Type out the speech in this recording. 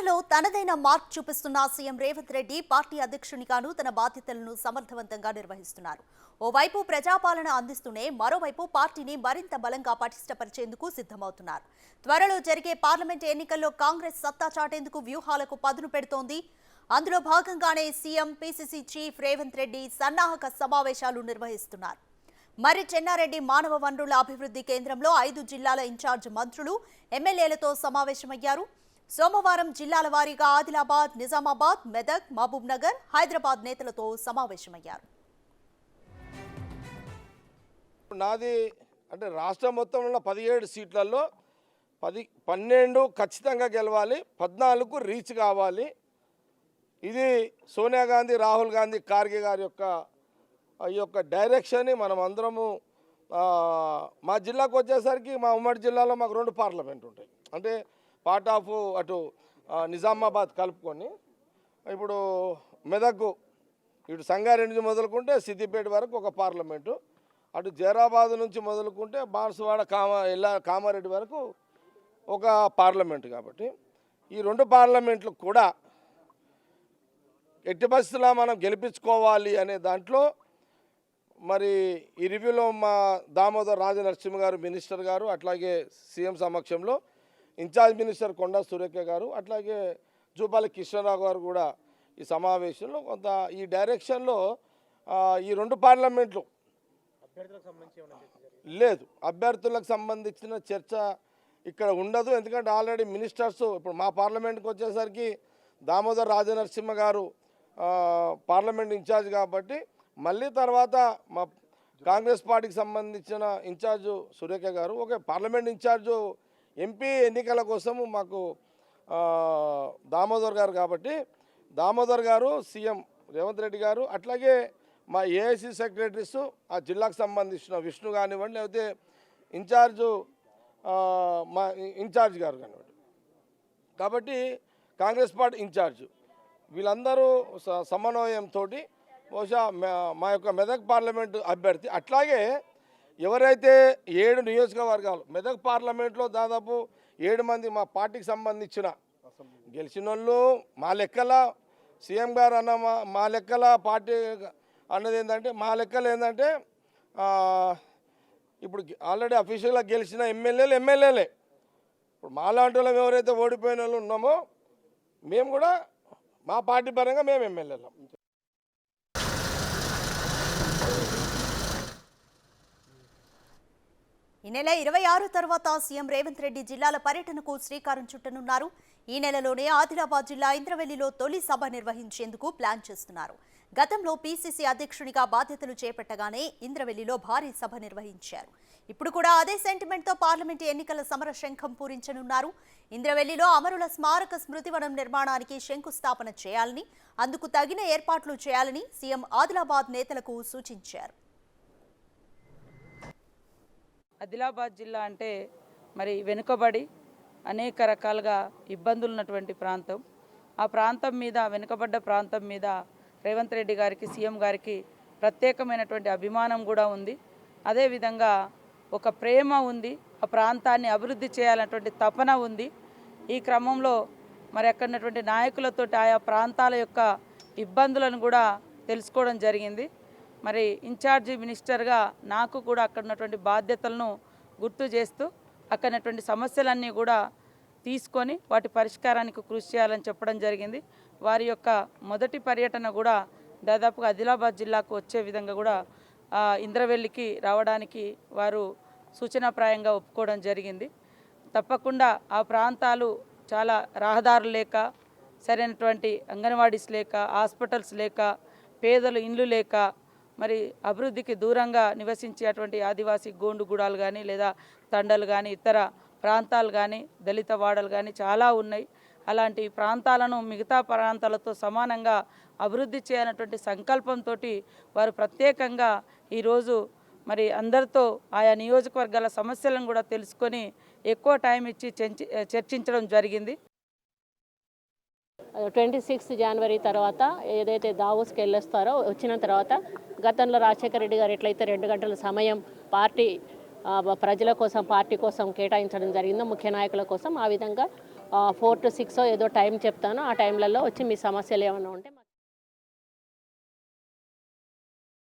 పాలనలో తనదైన మార్క్ చూపిస్తున్న సీఎం రేవంత్ రెడ్డి పార్టీ అధ్యక్షునిగాను తన బాధ్యతలను సమర్థవంతంగా నిర్వహిస్తున్నారు. ఓవైపు ప్రజాపాలన అందిస్తూనే మరోవైపు పార్టీని మరింత బలంగా పటిష్టపరిచేందుకు సిద్ధమవుతున్నారు. త్వరలో జరిగే పార్లమెంట్ ఎన్నికల్లో కాంగ్రెస్ సత్తా చాటేందుకు వ్యూహాలకు పదును పెడుతోంది. అందులో భాగంగానే CM PCC chief Revanth Reddy సన్నాహక సమావేశాలు నిర్వహిస్తున్నారు. మరి చెన్నారెడ్డి మానవ వనరుల అభివృద్ధి కేంద్రంలో 5 జిల్లాల ఇన్ఛార్జ్ మంత్రులు ఎమ్మెల్యేలతో సమావేశమయ్యారు. సోమవారం జిల్లాల వారీగా ఆదిలాబాద్, నిజామాబాద్, మెదక్, మహబూబ్ నగర్, హైదరాబాద్ నేతలతో సమావేశమయ్యారు. నాది అంటే రాష్ట్రం మొత్తంలో 17 సీట్లలో 12 ఖచ్చితంగా గెలవాలి, 14కు రీచ్ కావాలి. ఇది సోనియా గాంధీ, రాహుల్ గాంధీ, ఖార్గే గారి యొక్క డైరెక్షన్ని మనం అందరము మా జిల్లాకు వచ్చేసరికి మా ఉమ్మడి జిల్లాలో మాకు 2 పార్లమెంట్ ఉంటాయి. అంటే పార్ట్ ఆఫ్ అటు నిజామాబాద్ కలుపుకొని ఇప్పుడు మెదక్ ఇటు సంగారెడ్డి నుంచి మొదలుకుంటే సిద్దిపేట వరకు ఒక పార్లమెంటు, అటు జైరాబాద్ నుంచి మొదలుకుంటే బాన్సువాడ కామారెడ్డి వరకు ఒక పార్లమెంటు. కాబట్టి ఈ 2 పార్లమెంట్లు కూడా ఎట్టి పరిస్థితుల్లో మనం గెలిపించుకోవాలి అనే దాంట్లో మరి ఈ రివ్యూలో మా దామోదర్ రాజనరసింహ గారు మినిస్టర్ గారు, అట్లాగే సీఎం సమక్షంలో ఇన్ఛార్జ్ మినిస్టర్ కొండా సురేఖ గారు, అట్లాగే జూపాలి కృష్ణారావు గారు కూడా ఈ సమావేశంలో కొంత ఈ డైరెక్షన్లో ఈ 2 పార్లమెంట్లు లేదు, అభ్యర్థులకు సంబంధించిన చర్చ ఇక్కడ ఉండదు. ఎందుకంటే ఆల్రెడీ మినిస్టర్స్ ఇప్పుడు మా పార్లమెంట్కి వచ్చేసరికి దామోదర్ రాజనరసింహ గారు పార్లమెంట్ ఇన్ఛార్జ్ కాబట్టి మళ్ళీ తర్వాత మా కాంగ్రెస్ పార్టీకి సంబంధించిన ఇన్ఛార్జు సురేఖ గారు ఒక పార్లమెంట్ ఇన్ఛార్జు ఎంపీ ఎన్నికల కోసము మాకు దామోదర్ గారు కాబట్టి దామోదర్ గారు, సీఎం రేవంత్ రెడ్డి గారు, అట్లాగే మా ఏఐసీ సెక్రటరీస్ ఆ జిల్లాకు సంబంధించిన విష్ణు కానివ్వండి, లేకపోతే ఇన్ఛార్జు మా ఇన్ఛార్జ్ గారు కానివ్వండి, కాబట్టి కాంగ్రెస్ పార్టీ ఇన్ఛార్జు వీళ్ళందరూ సమన్వయంతో బహుశా మా యొక్క మెదక్ పార్లమెంటు అభ్యర్థి, అట్లాగే ఎవరైతే 7 నియోజకవర్గాలు మెదక్ పార్లమెంట్లో దాదాపు 7 మంది మా పార్టీకి సంబంధించిన గెలిచిన వాళ్ళు మా లెక్కల సీఎం గారు అన్న మా లెక్కల పార్టీ అన్నది ఏంటంటే మా లెక్కలు ఏంటంటే ఇప్పుడు ఆల్రెడీ అఫీషియల్గా గెలిచిన ఎమ్మెల్యేలే ఇప్పుడు మాలాంటి వాళ్ళం ఎవరైతే ఓడిపోయిన వాళ్ళు ఉన్నామో మేము కూడా మా పార్టీ పరంగా మేము ఎమ్మెల్యేలం. ఈ నెల 26 తర్వాత సీఎం రేవంత్ రెడ్డి జిల్లాల పర్యటనకు శ్రీకారం చుట్టనున్నారు. ఈ నెలలోనే ఆదిలాబాద్ జిల్లా ఇంద్రవెల్లిలో తొలి సభ నిర్వహించేందుకు ప్లాన్ చేస్తున్నారు. గతంలో పీసీసీ అధ్యక్షునిగా బాధ్యతలు చేపట్టగానే ఇంద్రవెల్లిలో భారీ సభ నిర్వహించారు. ఇప్పుడు కూడా అదే సెంటిమెంట్తో పార్లమెంటు ఎన్నికల సమర శంఖం పూరించనున్నారు. ఇంద్రవెల్లిలో అమరుల స్మారక స్మృతివనం నిర్మాణానికి శంకుస్థాపన చేయాలని, అందుకు తగిన ఏర్పాట్లు చేయాలని సీఎం ఆదిలాబాద్ నేతలకు సూచించారు. ఆదిలాబాద్ జిల్లా అంటే మరి వెనుకబడి అనేక రకాలుగా ఇబ్బందులు ఉన్నటువంటి ప్రాంతం. ఆ ప్రాంతం మీద, వెనుకబడ్డ ప్రాంతం మీద రేవంత్ రెడ్డి గారికి, సీఎం గారికి ప్రత్యేకమైనటువంటి అభిమానం కూడా ఉంది. అదేవిధంగా ఒక ప్రేమ ఉంది, ఆ ప్రాంతాన్ని అభివృద్ధి చేయాలన్నటువంటి తపన ఉంది. ఈ క్రమంలో మరి అక్కడ ఉన్నటువంటి నాయకులతో ఆయా ప్రాంతాల యొక్క ఇబ్బందులను కూడా తెలుసుకోవడం జరిగింది. మరి ఇన్ఛార్జి మినిస్టర్గా నాకు కూడా అక్కడ ఉన్నటువంటి బాధ్యతలను గుర్తు చేస్తూ అక్కడ ఉన్నటువంటి సమస్యలన్నీ కూడా తీసుకొని వాటి పరిష్కారానికి కృషి చేయాలని చెప్పడం జరిగింది. వారి యొక్క మొదటి పర్యటన కూడా దాదాపుగా ఆదిలాబాద్ జిల్లాకు వచ్చే విధంగా కూడా ఇంద్రవెల్లికి రావడానికి వారు సూచనాప్రాయంగా ఒప్పుకోవడం జరిగింది. తప్పకుండా ఆ ప్రాంతాలు చాలా రహదారులు లేక, సరైనటువంటి అంగన్వాడీస్ లేక, హాస్పిటల్స్ లేక, పేదలు ఇండ్లు లేక, మరి అభివృద్ధికి దూరంగా నివసించేటువంటి ఆదివాసీ గోండుగూడాలు కానీ, లేదా తండలు కానీ, ఇతర ప్రాంతాలు కానీ, దళిత వాడలు కానీ చాలా ఉన్నాయి. అలాంటి ప్రాంతాలను మిగతా ప్రాంతాలతో సమానంగా అభివృద్ధి చేయాలన్నటువంటి సంకల్పంతో వారు ప్రత్యేకంగా ఈరోజు మరి అందరితో ఆయా నియోజకవర్గాల సమస్యలను కూడా తెలుసుకొని ఎక్కువ టైం ఇచ్చి చర్చించడం జరిగింది. 26 జనవరి తర్వాత ఏదైతే దావోస్కి వెళ్ళొస్తారో వచ్చిన తర్వాత గతంలో రాజశేఖర రెడ్డి గారు ఎట్లయితే 2 గంటల సమయం పార్టీ ప్రజల కోసం పార్టీ కోసం కేటాయించడం జరిగిందో ముఖ్య నాయకుల కోసం, ఆ విధంగా 4 to 6 ఏదో టైం చెప్తాను. ఆ టైంలలో వచ్చి మీ సమస్యలు ఏమైనా ఉంటే